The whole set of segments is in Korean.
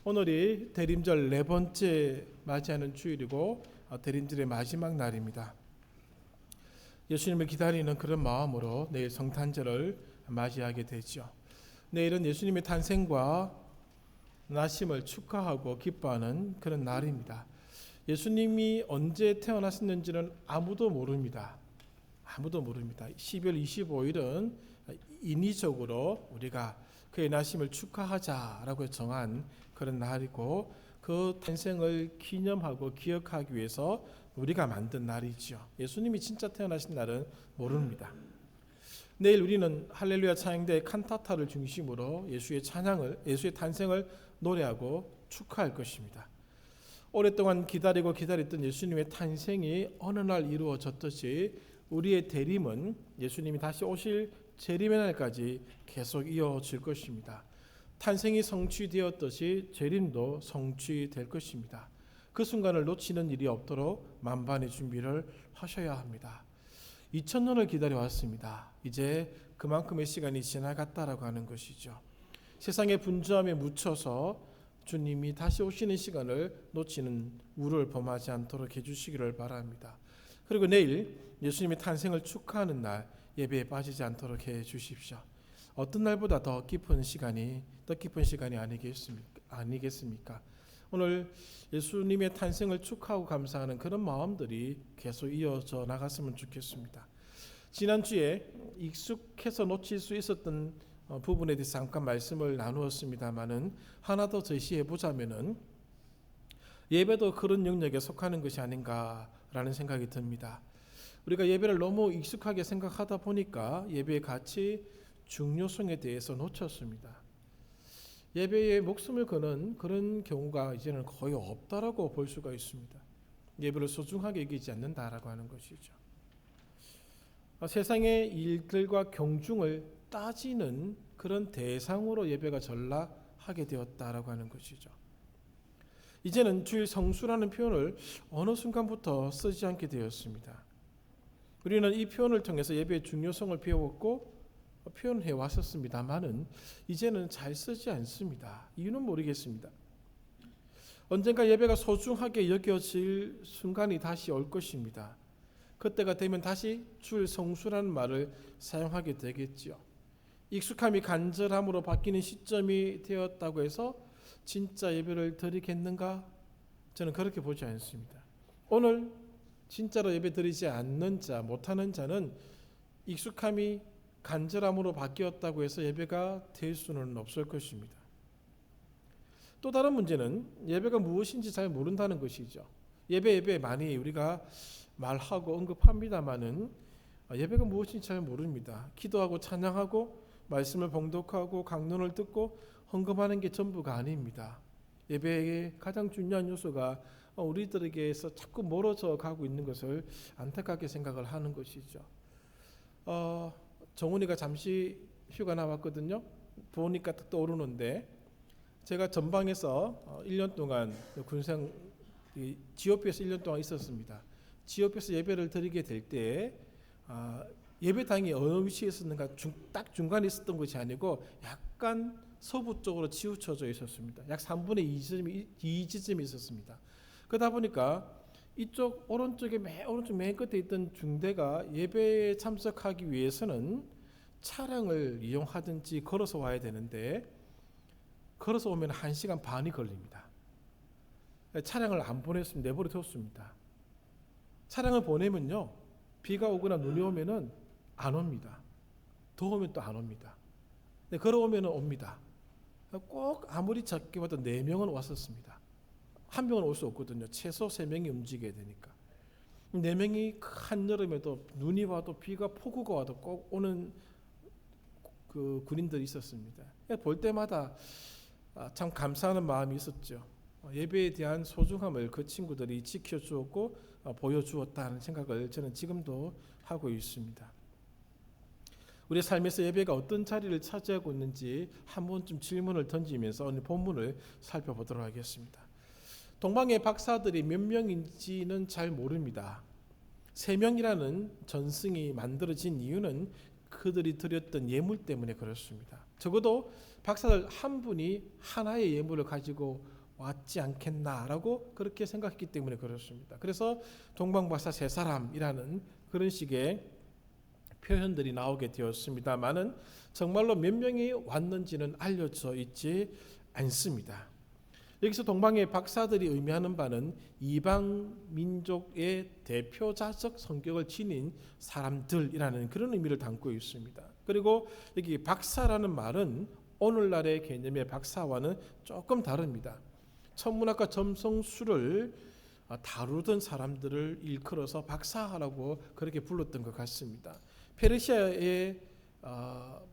오늘이 대림절 네 번째 맞이하는 주일이고 대림절의 마지막 날입니다. 예수님을 기다리는 그런 마음으로 내일 성탄절을 맞이하게 되죠. 내일은 예수님의 탄생과 나심을 축하하고 기뻐하는 그런 날입니다. 예수님이 언제 태어났는지는 아무도 모릅니다. 아무도 모릅니다. 12월 25일은 인위적으로 우리가 그의 나심을 축하하자라고 정한 그런 날이고, 그 탄생을 기념하고 기억하기 위해서 우리가 만든 날이죠. 예수님이 진짜 태어나신 날은 모릅니다. 내일 우리는 할렐루야 찬양대 칸타타를 중심으로 예수의 탄생을 노래하고 축하할 것입니다. 오랫동안 기다렸던 예수님의 탄생이 어느 날 이루어졌듯이 우리의 대림은 예수님이 다시 오실 재림의 날까지 계속 이어질 것입니다. 탄생이 성취되었듯이 재림도 성취될 것입니다. 그 순간을 놓치는 일이 없도록 만반의 준비를 하셔야 합니다. 2000년을 기다려왔습니다. 이제 그만큼의 시간이 지나갔다라고 하는 것이죠. 세상의 분주함에 묻혀서 주님이 다시 오시는 시간을 놓치는 우를 범하지 않도록 해주시기를 바랍니다. 그리고 내일 예수님의 탄생을 축하하는 날 예배에 빠지지 않도록 해 주십시오. 어떤 날보다 더 깊은 시간이 아니겠습니까? 오늘 예수님의 탄생을 축하하고 감사하는 그런 마음들이 계속 이어져 나갔으면 좋겠습니다. 지난주에 익숙해서 놓칠 수 있었던 부분에 대해서 잠깐 말씀을 나누었습니다만은 하나 더 제시해 보자면은 예배도 그런 영역에 속하는 것이 아닌가라는 생각이 듭니다. 우리가 예배를 너무 익숙하게 생각하다 보니까 예배의 가치, 중요성에 대해서 놓쳤습니다. 예배에 목숨을 거는 그런 경우가 이제는 거의 없다라고 볼 수가 있습니다. 예배를 소중하게 여기지 않는다라고 하는 것이죠. 세상의 일들과 경중을 따지는 그런 대상으로 예배가 전락하게 되었다라고 하는 것이죠. 이제는 주일 성수라는 표현을 어느 순간부터 쓰지 않게 되었습니다. 우리는 이 표현을 통해서 예배의 중요성을 배웠고 표현해 왔었습니다만은 이제는 잘 쓰지 않습니다. 이유는 모르겠습니다. 언젠가 예배가 소중하게 여겨질 순간이 다시 올 것입니다. 그때가 되면 다시 주일 성수라는 말을 사용하게 되겠지요. 익숙함이 간절함으로 바뀌는 시점이 되었다고 해서 진짜 예배를 드리겠는가? 저는 그렇게 보지 않습니다. 오늘 진짜로 예배 드리지 않는 자, 못하는 자는 익숙함이 간절함으로 바뀌었다고 해서 예배가 될 수는 없을 것입니다. 또 다른 문제는 예배가 무엇인지 잘 모른다는 것이죠. 예배 많이 우리가 말하고 언급합니다마는 예배가 무엇인지 잘 모릅니다. 기도하고 찬양하고 말씀을 봉독하고 강론을 듣고 헌금하는 게 전부가 아닙니다. 예배의 가장 중요한 요소가 우리들에게서 자꾸 멀어져 가고 있는 것을 안타깝게 생각을 하는 것이죠. 정훈이가 잠시 휴가 나왔거든요. 보니까 딱 떠오르는데, 제가 전방에서 1년 동안 군생 GOP에서 1년 동안 있었습니다. GOP에서 예배를 드리게 될 때 예배당이 어느 위치에 있었는가 딱 중간에 있었던 것이 아니고 약간 서부 쪽으로 치우쳐져 있었습니다. 약 3분의 2 지점이 있었습니다. 그러다 보니까 이쪽 오른쪽 맨 끝에 있던 중대가 예배에 참석하기 위해서는 차량을 이용하든지 걸어서 와야 되는데 걸어서 오면 1시간 반이 걸립니다. 차량을 안 보냈으면 내버려 뒀습니다. 차량을 보내면요, 비가 오거나 눈이 오면은 안 옵니다. 더우면 또 안 옵니다. 걸어오면 옵니다. 꼭 아무리 적게 봐도 4명은 왔었습니다. 한 명은 올 수 없거든요. 최소 3명이 움직여야 되니까. 4명이 한여름에도 눈이 와도 비가 폭우가 와도 꼭 오는 그 군인들이 있었습니다. 볼 때마다 참 감사하는 마음이 있었죠. 예배에 대한 소중함을 그 친구들이 지켜주었고 보여주었다는 생각을 저는 지금도 하고 있습니다. 우리 삶에서 예배가 어떤 자리를 차지하고 있는지 한 번쯤 질문을 던지면서 오늘 본문을 살펴보도록 하겠습니다. 동방의 박사들이 몇 명인지는 잘 모릅니다. 3명이라는 전승이 만들어진 이유는 그들이 드렸던 예물 때문에 그렇습니다. 적어도 박사들 한 분이 하나의 예물을 가지고 왔지 않겠나라고 그렇게 생각했기 때문에 그렇습니다. 그래서 동방박사 세 사람이라는 그런 식의 표현들이 나오게 되었습니다만은 정말로 몇 명이 왔는지는 알려져 있지 않습니다. 여기서 동방의 박사들이 의미하는 바는 이방 민족의 대표자적 성격을 지닌 사람들이라는 그런 의미를 담고 있습니다. 그리고 여기 박사라는 말은 오늘날의 개념의 박사와는 조금 다릅니다. 천문학과 점성술을 다루던 사람들을 일컬어서 박사라고 그렇게 불렀던 것 같습니다. 페르시아의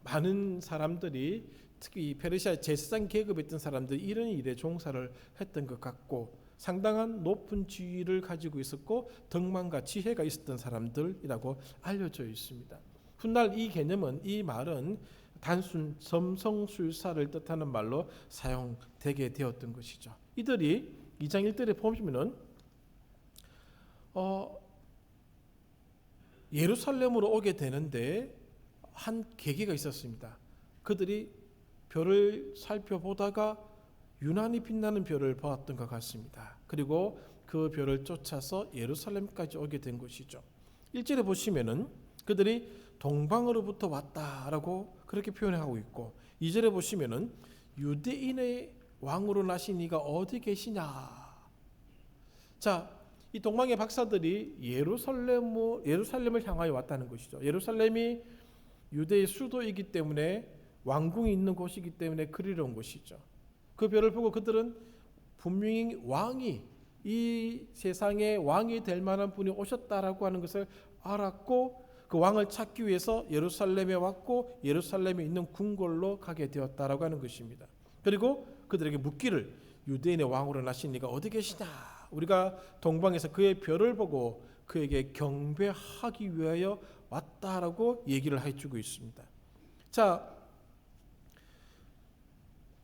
많은 사람들이 특히 페르시아 제사장 계급에 있던 사람들이 이런 일에 종사를 했던 것 같고 상당한 높은 지위를 가지고 있었고 덕망과 지혜가 있었던 사람들이라고 알려져 있습니다. 훗날 이 개념은 이 말은 단순 점성술사를 뜻하는 말로 사용되게 되었던 것이죠. 이들이 2장 1절에 보시면은 예루살렘으로 오게 되는데 한 계기가 있었습니다. 그들이 별을 살펴보다가 유난히 빛나는 별을 보았던 것 같습니다. 그리고 그 별을 쫓아서 예루살렘까지 오게 된 것이죠. 1절에 보시면은 그들이 동방으로부터 왔다라고 그렇게 표현하고 있고 2절에 보시면은 유대인의 왕으로 나신 이가 어디 계시냐. 자, 이 동방의 박사들이 예루살렘을 향하여 왔다는 것이죠. 예루살렘이 유대의 수도이기 때문에 왕궁이 있는 곳이기 때문에 그리러 온 것이죠. 그 별을 보고 그들은 분명히 왕이 이 세상의 왕이 될 만한 분이 오셨다라고 하는 것을 알았고 그 왕을 찾기 위해서 예루살렘에 왔고 예루살렘에 있는 궁궐로 가게 되었다라고 하는 것입니다. 그리고 그들에게 묻기를 유대인의 왕으로 나신 이가 어디 계시냐? 우리가 동방에서 그의 별을 보고 그에게 경배하기 위하여 왔다라고 얘기를 해주고 있습니다. 자,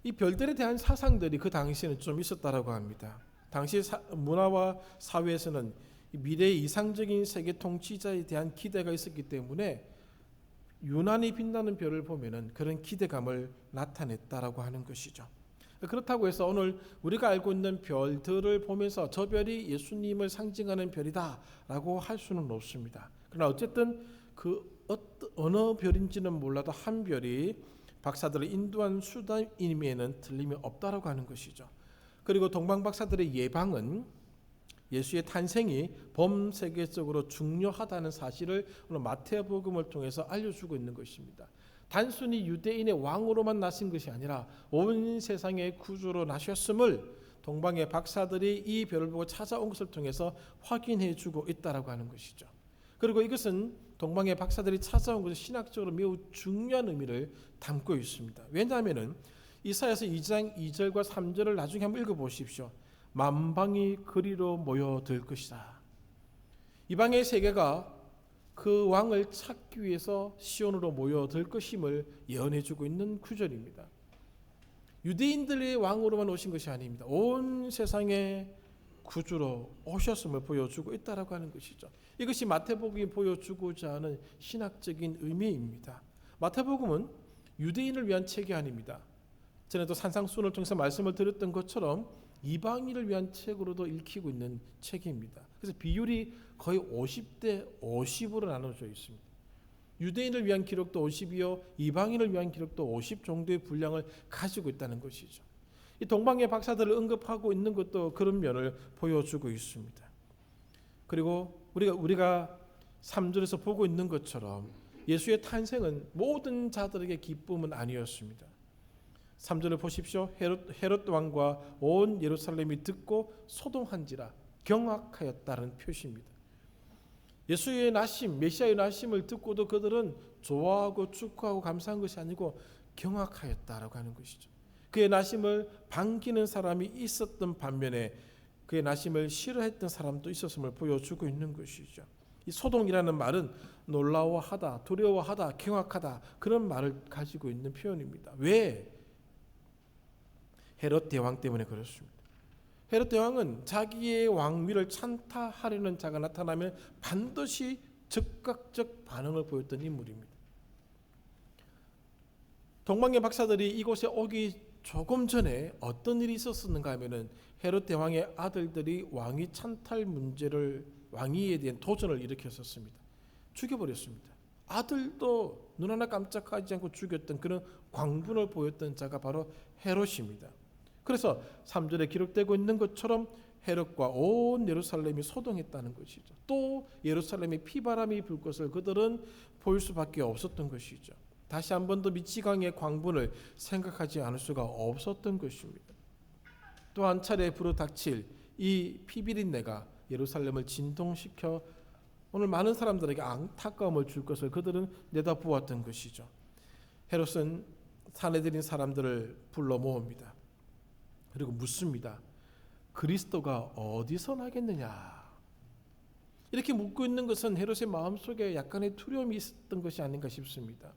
이 별들에 대한 사상들이 그 당시에는 좀 있었다라고 합니다. 당시 문화와 사회에서는 미래의 이상적인 세계 통치자에 대한 기대가 있었기 때문에 유난히 빛나는 별을 보면은 그런 기대감을 나타냈다라고 하는 것이죠. 그렇다고 해서 오늘 우리가 알고 있는 별들을 보면서 저 별이 예수님을 상징하는 별이다라고 할 수는 없습니다. 그러나 어쨌든 그 어느 별인지는 몰라도 한 별이 박사들을 인도한 수단임에는 틀림이 없다라고 하는 것이죠. 그리고 동방 박사들의 예방은 예수의 탄생이 범세계적으로 중요하다는 사실을 오늘 마태복음을 통해서 알려주고 있는 것입니다. 단순히 유대인의 왕으로만 나신 것이 아니라 온 세상의 구주로 나셨음을 동방의 박사들이 이 별을 보고 찾아온 것을 통해서 확인해 주고 있다라고 하는 것이죠. 그리고 이것은 동방의 박사들이 찾아온 것은 신학적으로 매우 중요한 의미를 담고 있습니다. 왜냐하면 이사야서 2장 2절과 3절을 나중에 한번 읽어보십시오. 만방이 그리로 모여들 것이다. 이방의 세계가 그 왕을 찾기 위해서 시온으로 모여들 것임을 예언해주고 있는 구절입니다. 유대인들의 왕으로만 오신 것이 아닙니다. 온 세상의 구주로 오셨음을 보여주고 있다라고 하는 것이죠. 이것이 마태복음이 보여주고자 하는 신학적인 의미입니다. 마태복음은 유대인을 위한 책이 아닙니다. 전에도 산상수훈을 통해서 말씀을 드렸던 것처럼 이방인을 위한 책으로도 읽히고 있는 책입니다. 그래서 비율이 거의 50대 50으로 나눠져 있습니다. 유대인을 위한 기록도 50이요 이방인을 위한 기록도 50 정도의 분량을 가지고 있다는 것이죠. 이 동방의 박사들을 언급하고 있는 것도 그런 면을 보여주고 있습니다. 그리고 우리가 3절에서 보고 있는 것처럼 예수의 탄생은 모든 자들에게 기쁨은 아니었습니다. 3절을 보십시오. 헤롯 왕과 온 예루살렘이 듣고 소동한지라 경악하였다는 표시입니다. 예수의 나심, 메시아의 나심을 듣고도 그들은 좋아하고 축하하고 감사한 것이 아니고 경악하였다라고 하는 것이죠. 그의 나심을 반기는 사람이 있었던 반면에 그의 나심을 싫어했던 사람도 있었음을 보여주고 있는 것이죠. 이 소동이라는 말은 놀라워하다, 두려워하다, 경악하다 그런 말을 가지고 있는 표현입니다. 왜? 헤롯 대왕 때문에 그렇습니다. 헤롯 대왕은 자기의 왕위를 찬탈하려는 자가 나타나면 반드시 즉각적 반응을 보였던 인물입니다. 동방의 박사들이 이곳에 오기 조금 전에 어떤 일이 있었는가 하면은 헤롯 대왕의 아들들이 왕위 찬탈 문제를, 왕위에 대한 도전을 일으켰었습니다. 죽여버렸습니다. 아들도 눈 하나 깜짝하지 않고 죽였던 그런 광분을 보였던 자가 바로 헤롯입니다. 그래서 3절에 기록되고 있는 것처럼 헤롯과 온 예루살렘이 소동했다는 것이죠. 또 예루살렘에 피바람이 불 것을 그들은 볼 수밖에 없었던 것이죠. 다시 한 번 더 미치광이의 광분을 생각하지 않을 수가 없었던 것입니다. 또 한 차례 불어닥칠 이 피비린내가 예루살렘을 진동시켜 오늘 많은 사람들에게 안타까움을 줄 것을 그들은 내다보았던 것이죠. 헤롯은 사내들인 사람들을 불러 모읍니다. 그리고 묻습니다. 그리스도가 어디서 나겠느냐? 이렇게 묻고 있는 것은 헤롯의 마음속에 약간의 두려움이 있었던 것이 아닌가 싶습니다.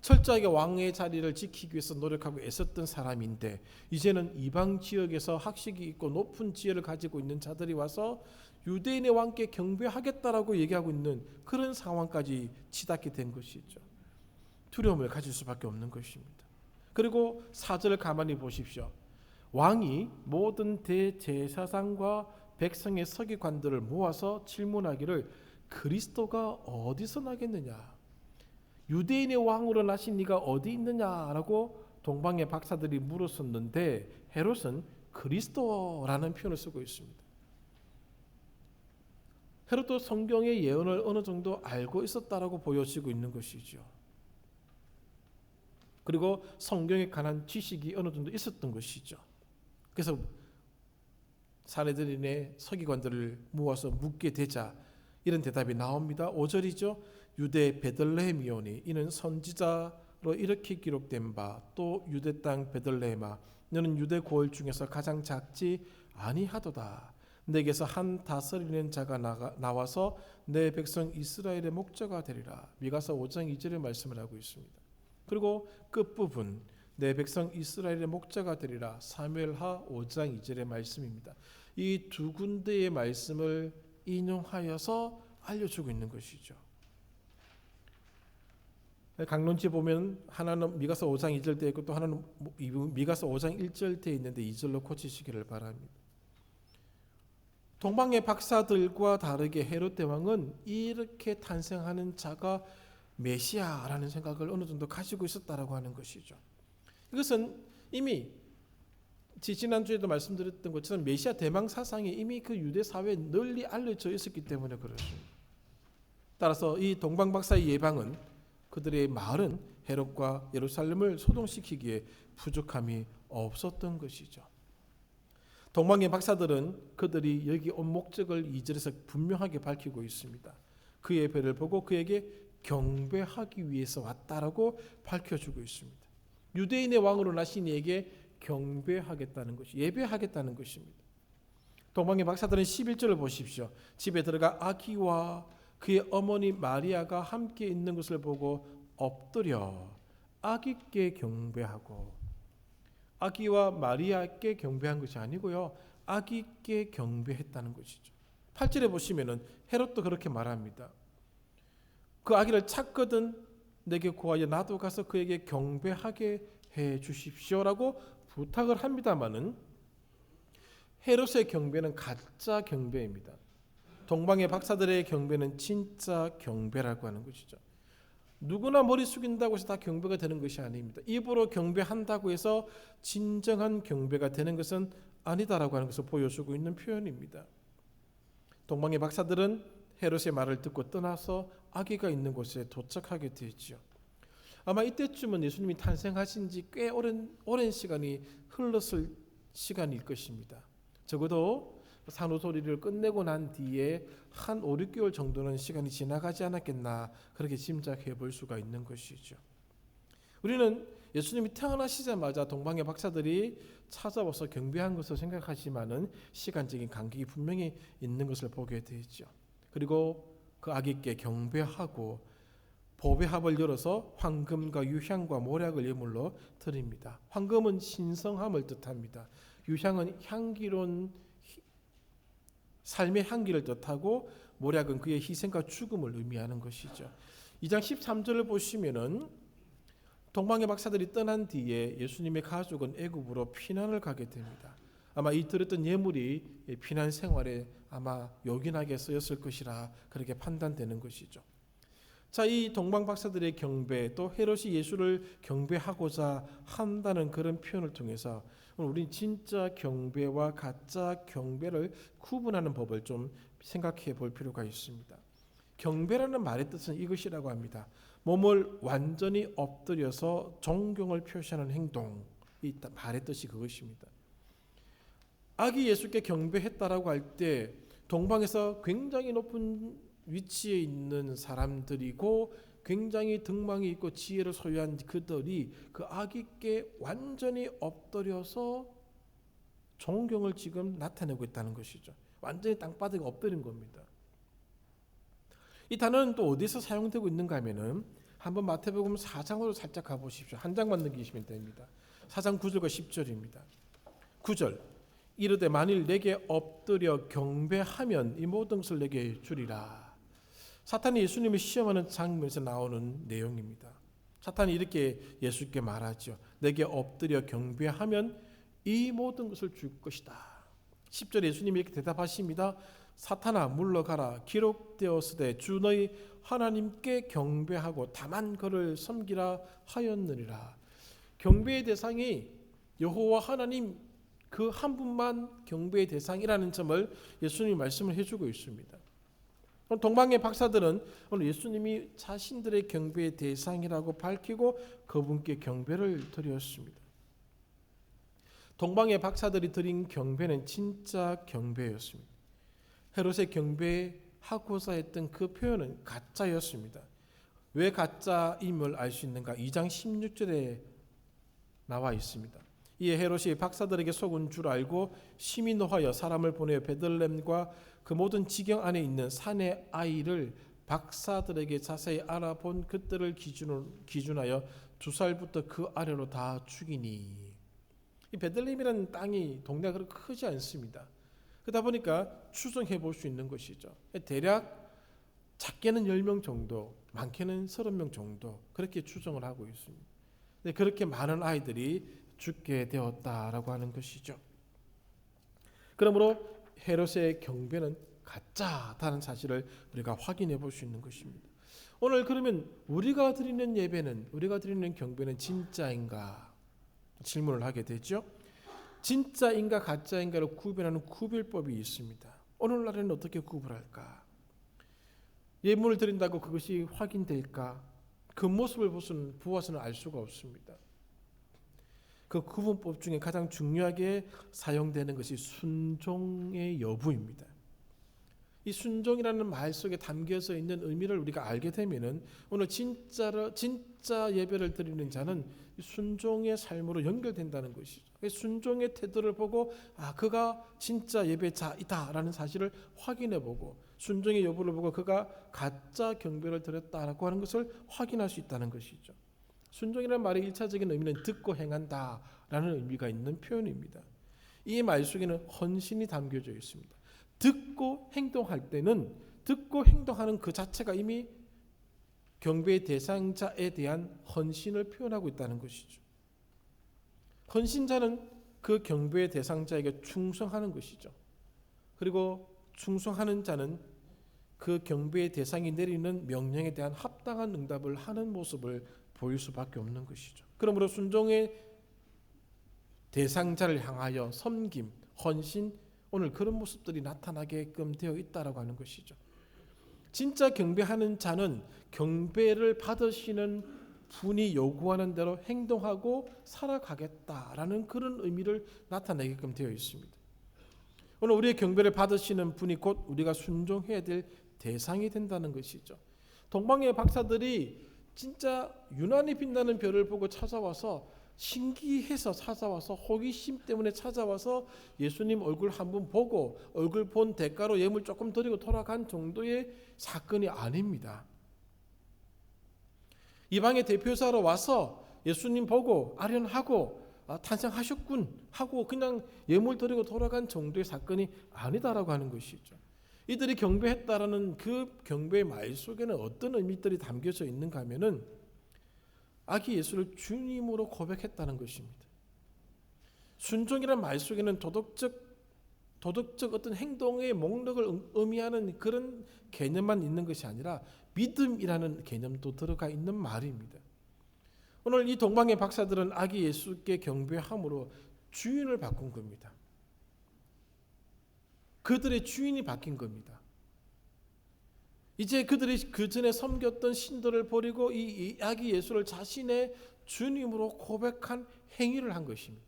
철저하게 왕의 자리를 지키기 위해서 노력하고 애썼던 사람인데 이제는 이방 지역에서 학식이 있고 높은 지혜를 가지고 있는 자들이 와서 유대인의 왕께 경배하겠다라고 얘기하고 있는 그런 상황까지 치닫게 된 것이죠. 두려움을 가질 수밖에 없는 것입니다. 그리고 4절을 가만히 보십시오. 왕이 모든 대제사장과 백성의 서기관들을 모아서 질문하기를 그리스도가 어디서 나겠느냐? 유대인의 왕으로 나신 네가 어디 있느냐라고 동방의 박사들이 물었었는데 헤롯은 그리스도라는 표현을 쓰고 있습니다. 헤롯도 성경의 예언을 어느 정도 알고 있었다라고 보여지고 있는 것이죠. 그리고 성경에 관한 지식이 어느 정도 있었던 것이죠. 그래서 사내들인의 서기관들을 모아서 묻게 되자 이런 대답이 나옵니다. 5절이죠. 유대 베들레헴이오니 이는 선지자로 이렇게 기록된 바 또 유대 땅 베들레헴아 너는 유대 고을 중에서 가장 작지 아니하도다. 내게서 한 다스리는 자가 나와서 내 백성 이스라엘의 목자가 되리라. 미가서 5장 2절의 말씀을 하고 있습니다. 그리고 끝부분 내 백성 이스라엘의 목자가 되리라. 사무엘하 5장 2절의 말씀입니다. 이 두 군데의 말씀을 인용하여서 알려주고 있는 것이죠. 강론지에 보면 하나는 미가서 5장 2절 되어 있고 또 하나는 미가서 5장 1절 되어 있는데 2절로 고치시기를 바랍니다. 동방의 박사들과 다르게 헤롯 대왕은 이렇게 탄생하는 자가 메시아라는 생각을 어느 정도 가지고 있었다라고 하는 것이죠. 이것은 이미 지난주에도 말씀드렸던 것처럼 메시아 대망 사상이 이미 그 유대 사회에 널리 알려져 있었기 때문에 그렇습니다. 따라서 이 동방 박사의 예방은 그들의 말은 헤롯과 예루살렘을 소동시키기에 부족함이 없었던 것이죠. 동방의 박사들은 그들이 여기 온 목적을 2절에서 분명하게 밝히고 있습니다. 그의 배를 보고 그에게 경배하기 위해서 왔다라고 밝혀주고 있습니다. 유대인의 왕으로 나신 이에게 경배하겠다는 것이 예배하겠다는 것입니다. 동방의 박사들은 11절을 보십시오. 집에 들어가 아기와 그의 어머니 마리아가 함께 있는 것을 보고 엎드려 아기께 경배하고, 아기와 마리아께 경배한 것이 아니고요, 아기께 경배했다는 것이죠. 8절에 보시면은 헤롯도 그렇게 말합니다. 그 아기를 찾거든 내게 구하여 나도 가서 그에게 경배하게 해 주십시오라고 부탁을 합니다마는 헤롯의 경배는 가짜 경배입니다. 동방의 박사들의 경배는 진짜 경배라고 하는 것이죠. 누구나 머리 숙인다고 해서 다 경배가 되는 것이 아닙니다. 입으로 경배한다고 해서 진정한 경배가 되는 것은 아니다라고 하는 것을 보여주고 있는 표현입니다. 동방의 박사들은 헤롯의 말을 듣고 떠나서 아기가 있는 곳에 도착하게 되지요. 아마 이때쯤은 예수님이 탄생하신 지 꽤 오랜 시간이 흘렀을 시간일 것입니다. 적어도 산후조리를 끝내고 난 뒤에 한 5, 6개월 정도는 시간이 지나가지 않았겠나 그렇게 짐작해 볼 수가 있는 것이죠. 우리는 예수님이 태어나시자마자 동방의 박사들이 찾아와서 경배한 것을 생각하지만은 시간적인 간격이 분명히 있는 것을 보게 되죠. 그리고 그 아기께 경배하고 보배합을 열어서 황금과 유향과 모략을 예물로 드립니다. 황금은 신성함을 뜻합니다. 유향은 향기로운 삶의 향기를 뜻하고 모략은 그의 희생과 죽음을 의미하는 것이죠. 2장 13절을 보시면은 동방의 박사들이 떠난 뒤에 예수님의 가족은 애굽으로 피난을 가게 됩니다. 아마 이 들었던 예물이 피난 생활에 아마 요긴하게 쓰였을 것이라 그렇게 판단되는 것이죠. 자, 이 동방 박사들의 경배, 또 헤롯이 예수를 경배하고자 한다는 그런 표현을 통해서 우리는 진짜 경배와 가짜 경배를 구분하는 법을 좀 생각해 볼 필요가 있습니다. 경배라는 말의 뜻은 이것이라고 합니다. 몸을 완전히 엎드려서 존경을 표시하는 행동, 이 말의 뜻이 그것입니다. 아기 예수께 경배했다라고 할 때 동방에서 굉장히 높은 위치에 있는 사람들이고 굉장히 등망이 있고 지혜를 소유한 그들이 그 아기께 완전히 엎드려서 존경을 지금 나타내고 있다는 것이죠. 완전히 땅바닥에 엎드린 겁니다. 이 단어는 또 어디서 사용되고 있는가 하면은 한번 마태복음 4장으로 살짝 가보십시오. 한 장만 넘기시면 됩니다. 4장 9절과 10절입니다. 9절 이르되 만일 내게 엎드려 경배하면 이 모든 것을 내게 주리라. 사탄이 예수님을 시험하는 장면에서 나오는 내용입니다. 사탄이 이렇게 예수께 말하죠. 내게 엎드려 경배하면 이 모든 것을 줄 것이다. 10절에 예수님이 이렇게 대답하십니다. 사탄아 물러가라. 기록되었으되 주 너희 하나님께 경배하고 다만 그를 섬기라 하였느니라. 경배의 대상이 여호와 하나님 그 한 분만 경배의 대상이라는 점을 예수님이 말씀을 해주고 있습니다. 동방의 박사들은 오늘 예수님이 자신들의 경배의 대상이라고 밝히고 그분께 경배를 드렸습니다. 동방의 박사들이 드린 경배는 진짜 경배였습니다. 헤롯의 경배하고자 했던 그 표현은 가짜였습니다. 왜 가짜임을 알 수 있는가? 2장 16절에 나와 있습니다. 이에 헤롯이 박사들에게 속은 줄 알고 심히 노하여 사람을 보내어 베들레헴과 그 모든 지경 안에 있는 산의 아이를 박사들에게 자세히 알아본 그들을 기준하여 2살부터 그 아래로 다 죽이니. 이 베들레헴이라는 땅이 동네가 그렇게 크지 않습니다. 그러다 보니까 추정해 볼 수 있는 것이죠. 대략 작게는 10명 정도, 많게는 30명 정도 그렇게 추정을 하고 있습니다. 근데 그렇게 많은 아이들이 죽게 되었다라고 하는 것이죠. 그러므로 헤롯의 경배는 가짜다는 사실을 우리가 확인해 볼 수 있는 것입니다. 오늘 그러면 우리가 드리는 예배는, 우리가 드리는 경배는 진짜인가 질문을 하게 되죠. 진짜인가 가짜인가를 구별하는 구별법이 있습니다. 오늘날에는 어떻게 구분할까? 예물을 드린다고 그것이 확인될까? 그 모습을 보아서는 알 수가 없습니다. 그 구분법 중에 가장 중요하게 사용되는 것이 순종의 여부입니다. 이 순종이라는 말 속에 담겨져 있는 의미를 우리가 알게 되면은 오늘 진짜 예배를 드리는 자는 순종의 삶으로 연결된다는 것이죠. 순종의 태도를 보고 그가 진짜 예배자이다라는 사실을 확인해보고 순종의 여부를 보고 그가 가짜 경배를 드렸다라고 하는 것을 확인할 수 있다는 것이죠. 순종이라는 말의 일차적인 의미는 듣고 행한다라는 의미가 있는 표현입니다. 이 말 속에는 헌신이 담겨져 있습니다. 듣고 행동할 때는 듣고 행동하는 그 자체가 이미 경배의 대상자에 대한 헌신을 표현하고 있다는 것이죠. 헌신자는 그 경배의 대상자에게 충성하는 것이죠. 그리고 충성하는 자는 그 경배의 대상이 내리는 명령에 대한 합당한 응답을 하는 모습을 보일 수밖에 없는 것이죠. 그러므로 순종의 대상자를 향하여 섬김, 헌신, 오늘 그런 모습들이 나타나게끔 되어 있다라고 하는 것이죠. 진짜 경배하는 자는 경배를 받으시는 분이 요구하는 대로 행동하고 살아가겠다라는 그런 의미를 나타내게끔 되어 있습니다. 오늘 우리의 경배를 받으시는 분이 곧 우리가 순종해야 될 대상이 된다는 것이죠. 동방의 박사들이 진짜 유난히 빛나는 별을 보고 찾아와서 신기해서 찾아와서 호기심 때문에 찾아와서 예수님 얼굴 한번 보고 얼굴 본 대가로 예물 조금 드리고 돌아간 정도의 사건이 아닙니다. 이방의 대표자로 와서 예수님 보고 아련하고 탄생하셨군 하고 그냥 예물 드리고 돌아간 정도의 사건이 아니다라고 하는 것이죠. 이들이 경배했다라는 그 경배의 말 속에는 어떤 의미들이 담겨져 있는가 하면은 아기 예수를 주님으로 고백했다는 것입니다. 순종이라는 말 속에는 도덕적 어떤 행동의 목록을 의미하는 그런 개념만 있는 것이 아니라 믿음이라는 개념도 들어가 있는 말입니다. 오늘 이 동방의 박사들은 아기 예수께 경배함으로 주인을 바꾼 겁니다. 그들의 주인이 바뀐 겁니다. 이제 그들이 그 전에 섬겼던 신들을 버리고 이 아기 예수를 자신의 주님으로 고백한 행위를 한 것입니다.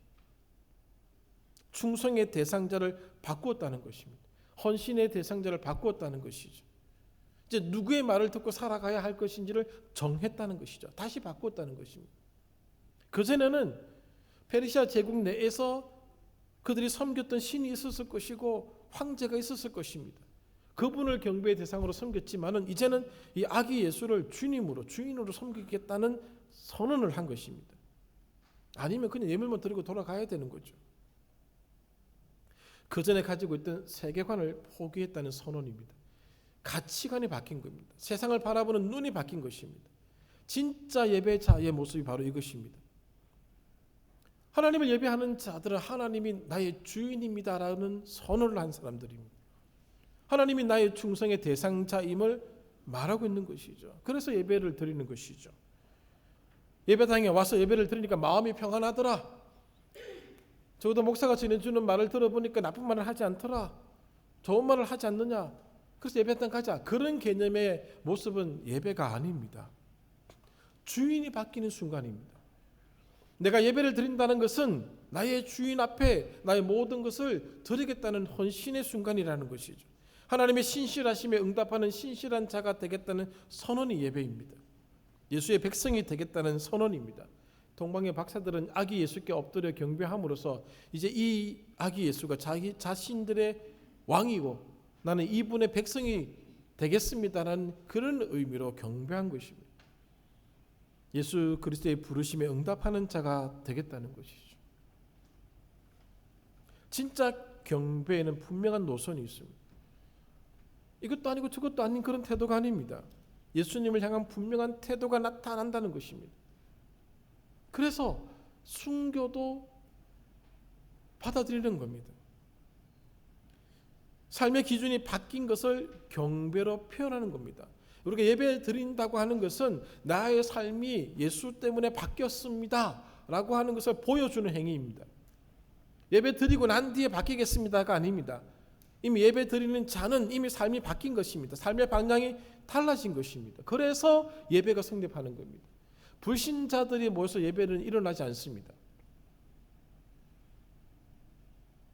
충성의 대상자를 바꾸었다는 것입니다. 헌신의 대상자를 바꾸었다는 것이죠. 이제 누구의 말을 듣고 살아가야 할 것인지를 정했다는 것이죠. 다시 바꾸었다는 것입니다. 그전에는 페르시아 제국 내에서 그들이 섬겼던 신이 있었을 것이고 황제가 있었을 것입니다. 그분을 경배의 대상으로 섬겼지만은 이제는 이 아기 예수를 주인으로 섬기겠다는 선언을 한 것입니다. 아니면 그냥 예물만 드리고 돌아가야 되는 거죠. 그전에 가지고 있던 세계관을 포기했다는 선언입니다. 가치관이 바뀐 겁니다. 세상을 바라보는 눈이 바뀐 것입니다. 진짜 예배자의 모습이 바로 이것입니다. 하나님을 예배하는 자들은 하나님이 나의 주인입니다라는 선언을 한 사람들입니다. 하나님이 나의 충성의 대상자임을 말하고 있는 것이죠. 그래서 예배를 드리는 것이죠. 예배당에 와서 예배를 드리니까 마음이 평안하더라. 적어도 목사가 전해주는 말을 들어보니까 나쁜 말을 하지 않더라. 좋은 말을 하지 않느냐. 그래서 예배당 가자. 그런 개념의 모습은 예배가 아닙니다. 주인이 바뀌는 순간입니다. 내가 예배를 드린다는 것은 나의 주인 앞에 나의 모든 것을 드리겠다는 헌신의 순간이라는 것이죠. 하나님의 신실하심에 응답하는 신실한 자가 되겠다는 선언이 예배입니다. 예수의 백성이 되겠다는 선언입니다. 동방의 박사들은 아기 예수께 엎드려 경배함으로써 이제 이 아기 예수가 자기 자신들의 왕이고 나는 이분의 백성이 되겠습니다라는 그런 의미로 경배한 것입니다. 예수 그리스도의 부르심에 응답하는 자가 되겠다는 것이죠. 진짜 경배에는 분명한 노선이 있습니다. 이것도 아니고 저것도 아닌 그런 태도가 아닙니다. 예수님을 향한 분명한 태도가 나타난다는 것입니다. 그래서 순교도 받아들이는 겁니다. 삶의 기준이 바뀐 것을 경배로 표현하는 겁니다. 우리가 예배 드린다고 하는 것은 나의 삶이 예수 때문에 바뀌었습니다 라고 하는 것을 보여주는 행위입니다. 예배 드리고 난 뒤에 바뀌겠습니다가 아닙니다. 이미 예배 드리는 자는 이미 삶이 바뀐 것입니다. 삶의 방향이 달라진 것입니다. 그래서 예배가 성립하는 겁니다. 불신자들이 모여서 예배는 일어나지 않습니다.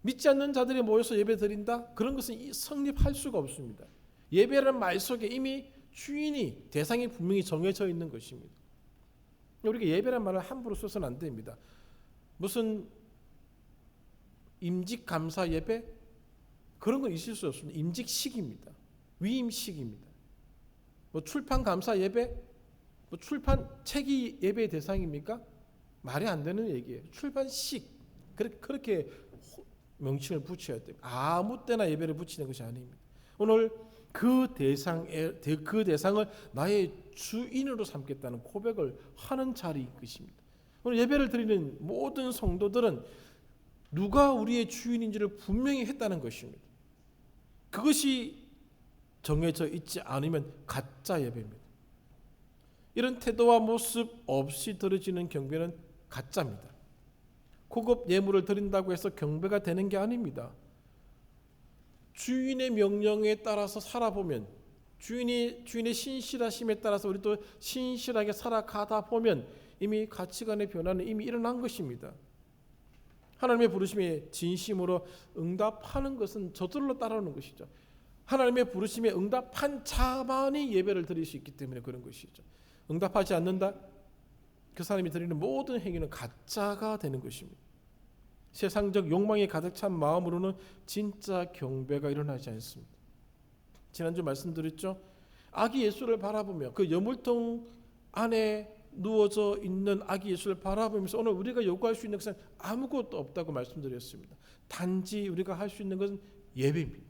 믿지 않는 자들이 모여서 예배 드린다? 그런 것은 성립할 수가 없습니다. 예배라는 말 속에 이미 주인이 대상이 분명히 정해져 있는 것입니다. 우리가 예배라는 말을 함부로 써서는 안 됩니다. 무슨 임직감사 예배? 그런 건 있을 수 없습니다. 임직식입니다. 위임식입니다. 뭐 출판감사 예배? 뭐 출판 책이 예배의 대상입니까? 말이 안 되는 얘기예요. 출판식 그렇게 명칭을 붙여야 됩니다. 아무 때나 예배를 붙이는 것이 아닙니다. 오늘 그 대상을 나의 주인으로 삼겠다는 고백을 하는 자리인 것입니다. 오늘 예배를 드리는 모든 성도들은 누가 우리의 주인인지를 분명히 했다는 것입니다. 그것이 정해져 있지 않으면 가짜 예배입니다. 이런 태도와 모습 없이 드려지는 경배는 가짜입니다. 고급 예물을 드린다고 해서 경배가 되는 게 아닙니다. 주인의 명령에 따라서 살아보면 주인의 신실하심에 따라서 우리도 신실하게 살아가다 보면 이미 가치관의 변화는 이미 일어난 것입니다. 하나님의 부르심에 진심으로 응답하는 것은 저절로 따라오는 것이죠. 하나님의 부르심에 응답한 자만이 예배를 드릴 수 있기 때문에 그런 것이죠. 응답하지 않는다? 그 사람이 드리는 모든 행위는 가짜가 되는 것입니다. 세상적 욕망이 가득 찬 마음으로는 진짜 경배가 일어나지 않습니다. 지난주 말씀드렸죠. 아기 예수를 바라보며 그 여물통 안에 누워져 있는 아기 예수를 바라보면서 오늘 우리가 요구할 수 있는 것은 아무것도 없다고 말씀드렸습니다. 단지 우리가 할 수 있는 것은 예배입니다.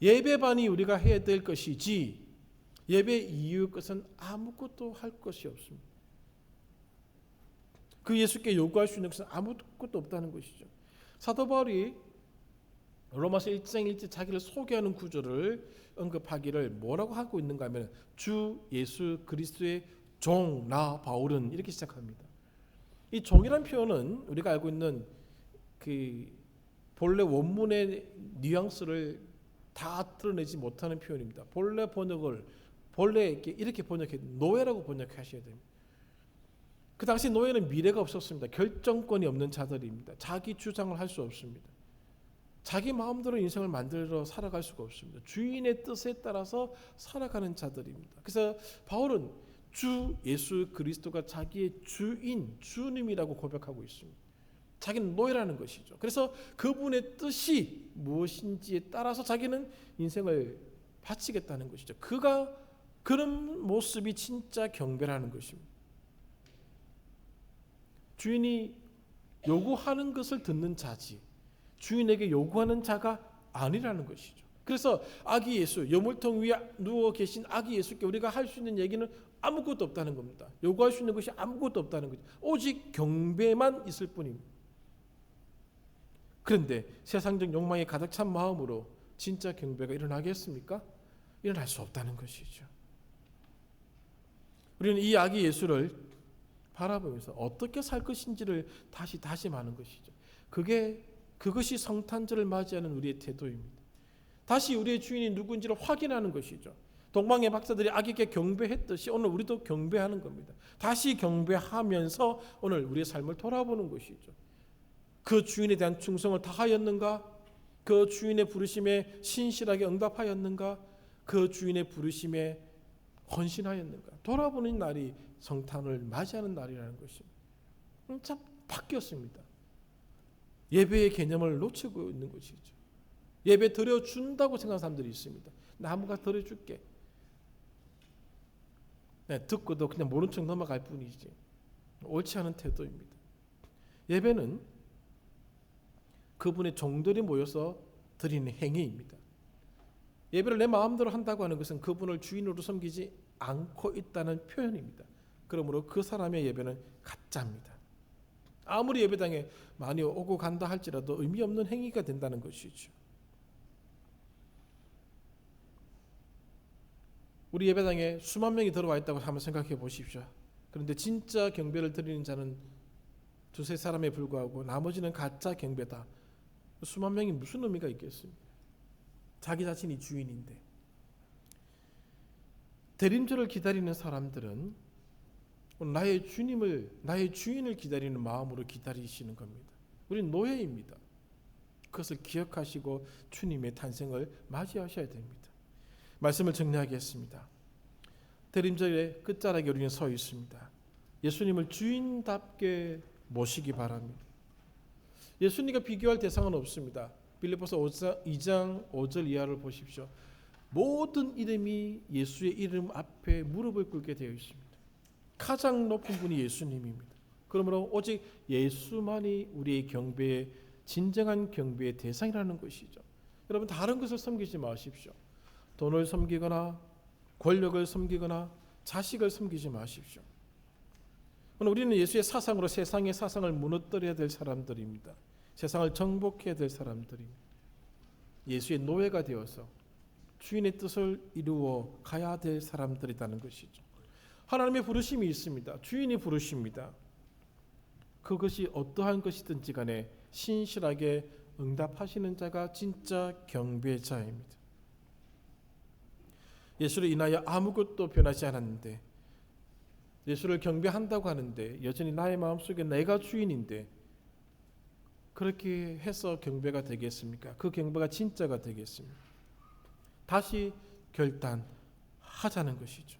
예배만이 우리가 해야 될 것이지 예배 이후 것은 아무것도 할 것이 없습니다. 그 예수께 요구할 수 있는 것은 아무것도 없다는 것이죠. 사도 바울이 로마서 1장 1절 자기를 소개하는 구절을 언급하기를 뭐라고 하고 있는가 하면 주 예수 그리스도의 종 나 바울은 이렇게 시작합니다. 이 종이란 표현은 우리가 알고 있는 그 본래 원문의 뉘앙스를 다 드러내지 못하는 표현입니다. 본래 번역을 본래 이렇게 번역해 노예라고 번역하셔야 됩니다. 그 당시 노예는 미래가 없었습니다. 결정권이 없는 자들입니다. 자기 주장을 할 수 없습니다. 자기 마음대로 인생을 만들어 살아갈 수가 없습니다. 주인의 뜻에 따라서 살아가는 자들입니다. 그래서 바울은 주 예수 그리스도가 자기의 주인, 주님이라고 고백하고 있습니다. 자기는 노예라는 것이죠. 그래서 그분의 뜻이 무엇인지에 따라서 자기는 인생을 바치겠다는 것이죠. 그가 그런 모습이 진짜 경배라는 것입니다. 주인이 요구하는 것을 듣는 자지 주인에게 요구하는 자가 아니라는 것이죠. 그래서 아기 예수, 여물통 위에 누워 계신 아기 예수께 우리가 할 수 있는 얘기는 아무것도 없다는 겁니다. 요구할 수 있는 것이 아무것도 없다는 거죠. 오직 경배만 있을 뿐입니다. 그런데 세상적 욕망에 가득 찬 마음으로 진짜 경배가 일어나겠습니까? 일어날 수 없다는 것이죠. 우리는 이 아기 예수를 바라보면서 어떻게 살 것인지를 다시 다짐하는 것이죠. 그것이 성탄절을 맞이하는 우리의 태도입니다. 다시 우리의 주인이 누군지를 확인하는 것이죠. 동방의 박사들이 아기께 경배했듯이 오늘 우리도 경배하는 겁니다. 다시 경배하면서 오늘 우리의 삶을 돌아보는 것이죠. 그 주인에 대한 충성을 다하였는가? 그 주인의 부르심에 신실하게 응답하였는가? 그 주인의 부르심에 헌신하였는가? 돌아보는 날이 성탄을 맞이하는 날이라는 것입니다. 참 바뀌었습니다. 예배의 개념을 놓치고 있는 것이죠. 예배 드려준다고 생각하는 사람들이 있습니다. 나무가 드려줄게. 네, 듣고도 그냥 모른 척 넘어갈 뿐이지. 옳지 않은 태도입니다. 예배는 그분의 종들이 모여서 드리는 행위입니다. 예배를 내 마음대로 한다고 하는 것은 그분을 주인으로 섬기지 않고 있다는 표현입니다. 그러므로 그 사람의 예배는 가짜입니다. 아무리 예배당에 많이 오고 간다 할지라도 의미 없는 행위가 된다는 것이죠. 우리 예배당에 수만 명이 들어와 있다고 한번 생각해 보십시오. 그런데 진짜 경배를 드리는 자는 두세 사람에 불과하고 나머지는 가짜 경배다. 수만 명이 무슨 의미가 있겠습니까? 자기 자신이 주인인데. 대림절을 기다리는 사람들은 나의 주인을 기다리는 마음으로 기다리시는 겁니다. 우리는 노예입니다. 그것을 기억하시고 주님의 탄생을 맞이하셔야 됩니다. 말씀을 정리하겠습니다. 대림절의 끝자락에 우리는 서 있습니다. 예수님을 주인답게 모시기 바랍니다. 예수님과 비교할 대상은 없습니다. 빌립보서 2장 5절 이하를 보십시오. 모든 이름이 예수의 이름 앞에 무릎을 꿇게 되어 있습니다. 가장 높은 분이 예수님입니다. 그러므로 오직 예수만이 우리의 경배의 진정한 경배의 대상이라는 것이죠. 여러분 다른 것을 섬기지 마십시오. 돈을 섬기거나 권력을 섬기거나 자식을 섬기지 마십시오. 오늘 우리는 예수의 사상으로 세상의 사상을 무너뜨려야 될 사람들입니다. 세상을 정복해야 될 사람들입니다. 예수의 노예가 되어서 주인의 뜻을 이루어 가야 될 사람들이라는 것이죠. 하나님의 부르심이 있습니다. 주인이 부르십니다. 그것이 어떠한 것이든지 간에 신실하게 응답하시는 자가 진짜 경배자입니다. 예수를 인하여 아무것도 변하지 않았는데 예수를 경배한다고 하는데 여전히 나의 마음속에 내가 주인인데 그렇게 해서 경배가 되겠습니까? 그 경배가 진짜가 되겠습니까? 다시 결단하자는 것이죠.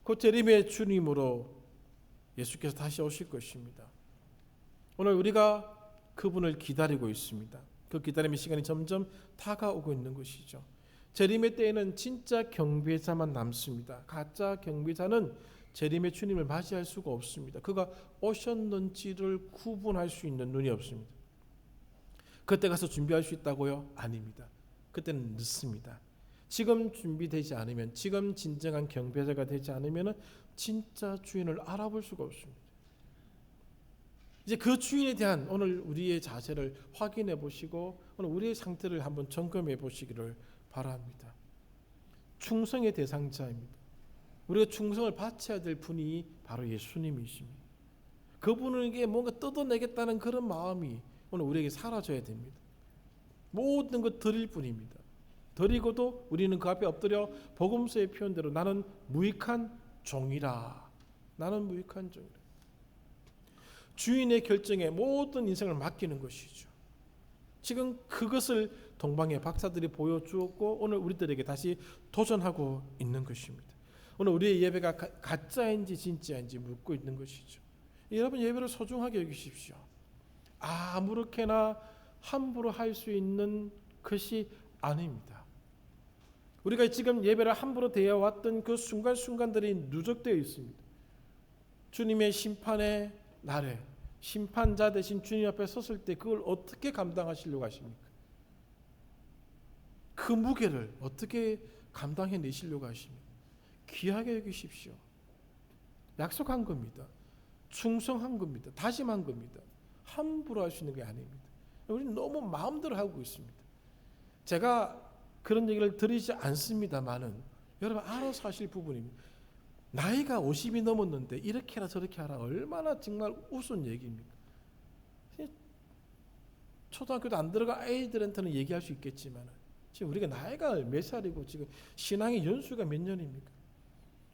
곧 재림의 주님으로 예수께서 다시 오실 것입니다. 오늘 우리가 그분을 기다리고 있습니다. 그 기다림의 시간이 점점 다가오고 있는 것이죠. 재림의 때에는 진짜 경배자만 남습니다. 가짜 경배자는 재림의 주님을 맞이할 수가 없습니다. 그가 오셨는지를 구분할 수 있는 눈이 없습니다. 그때 가서 준비할 수 있다고요? 아닙니다. 그때는 늦습니다. 지금 준비되지 않으면, 지금 진정한 경배자가 되지 않으면 진짜 주인을 알아볼 수가 없습니다. 이제 그 주인에 대한 오늘 우리의 자세를 확인해 보시고 오늘 우리의 상태를 한번 점검해 보시기를 바랍니다. 충성의 대상자입니다. 우리가 충성을 바쳐야 될 분이 바로 예수님이십니다. 그분에게 뭔가 뜯어내겠다는 그런 마음이 오늘 우리에게 사라져야 됩니다. 모든 것 드릴 뿐입니다. 드리고도 우리는 그 앞에 엎드려 복음서의 표현대로 나는 무익한 종이라. 나는 무익한 종이라. 주인의 결정에 모든 인생을 맡기는 것이죠. 지금 그것을 동방의 박사들이 보여주었고 오늘 우리들에게 다시 도전하고 있는 것입니다. 오늘 우리의 예배가 가짜인지 진짜인지 묻고 있는 것이죠. 여러분 예배를 소중하게 여기십시오. 아무렇게나 함부로 할 수 있는 것이 아닙니다. 우리가 지금 예배를 함부로 대해왔던 그 순간순간들이 누적되어 있습니다. 주님의 심판의 날에 심판자 대신 주님 앞에 섰을 때 그걸 어떻게 감당하시려고 하십니까? 그 무게를 어떻게 감당해 내시려고 하십니까? 귀하게 여기십시오. 약속한 겁니다. 충성한 겁니다. 다짐한 겁니다. 함부로 할 수 있는 게 아닙니다. 우리는 너무 마음대로 하고 있습니다. 제가 그런 얘기를 드리지 않습니다만은 여러분 알아서 하실 부분입니다. 나이가 50이 넘었는데 이렇게 하라 저렇게 하라 얼마나 정말 우스운 얘기입니까? 초등학교도 안 들어간 아이들한테는 얘기할 수 있겠지만 지금 우리가 나이가 몇 살이고 지금 신앙의 연수가 몇 년입니까?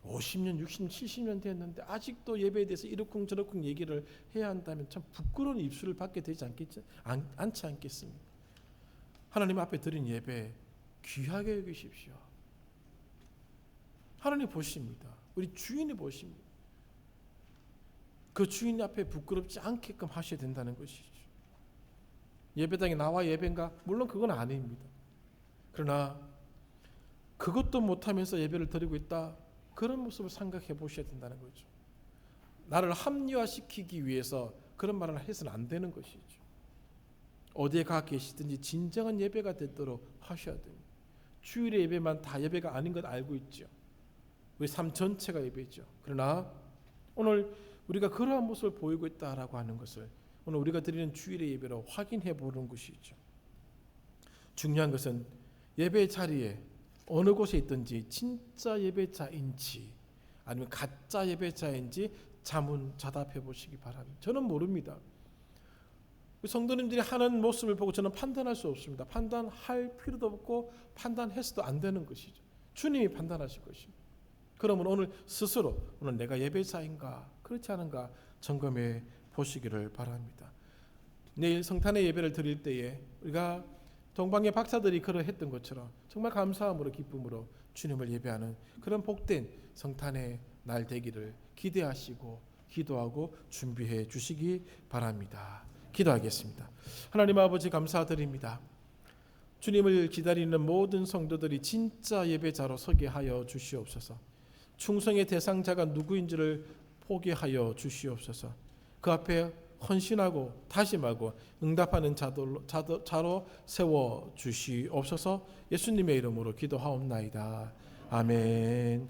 50년, 60년, 70년 됐는데 아직도 예배에 대해서 이러쿵 저러쿵 얘기를 해야 한다면 참 부끄러운 입술을 받게 되지 않지 않겠습니까? 하나님 앞에 드린 예배 귀하게 여기십시오. 하나님 보십니다. 우리 주인이 보십니다. 그 주인 앞에 부끄럽지 않게끔 하셔야 된다는 것이죠. 예배당에 나와 예배인가? 물론 그건 아닙니다. 그러나 그것도 못하면서 예배를 드리고 있다. 그런 모습을 생각해 보셔야 된다는 거죠. 나를 합리화시키기 위해서 그런 말을 해서는 안 되는 것이죠. 어디에 가 계시든지 진정한 예배가 되도록 하셔야 됩니다. 주일의 예배만 다 예배가 아닌 것 알고 있죠. 우리 삶 전체가 예배죠. 그러나 오늘 우리가 그러한 모습을 보이고 있다라고 하는 것을 오늘 우리가 드리는 주일의 예배로 확인해 보는 것이죠. 중요한 것은 예배 자리에 어느 곳에 있든지 진짜 예배자인지 아니면 가짜 예배자인지 자문자답해 보시기 바랍니다. 저는 모릅니다. 성도님들이 하는 모습을 보고 저는 판단할 수 없습니다. 판단할 필요도 없고 판단해서도 안 되는 것이죠. 주님이 판단하실 것입니다. 그러면 오늘 스스로 오늘 내가 예배자인가 그렇지 않은가 점검해 보시기를 바랍니다. 내일 성탄의 예배를 드릴 때에 우리가 동방의 박사들이 그러했던 것처럼 정말 감사함으로 기쁨으로 주님을 예배하는 그런 복된 성탄의 날 되기를 기대하시고 기도하고 준비해 주시기 바랍니다. 기도하겠습니다. 하나님 아버지 감사드립니다. 주님을 기다리는 모든 성도들이 진짜 예배자로 서게 하여 주시옵소서. 충성의 대상자가 누구인지를 보게 하여 주시옵소서. 그 앞에 헌신하고 다짐하고 응답하는 자로 세워 주시옵소서. 예수님의 이름으로 기도하옵나이다. 아멘.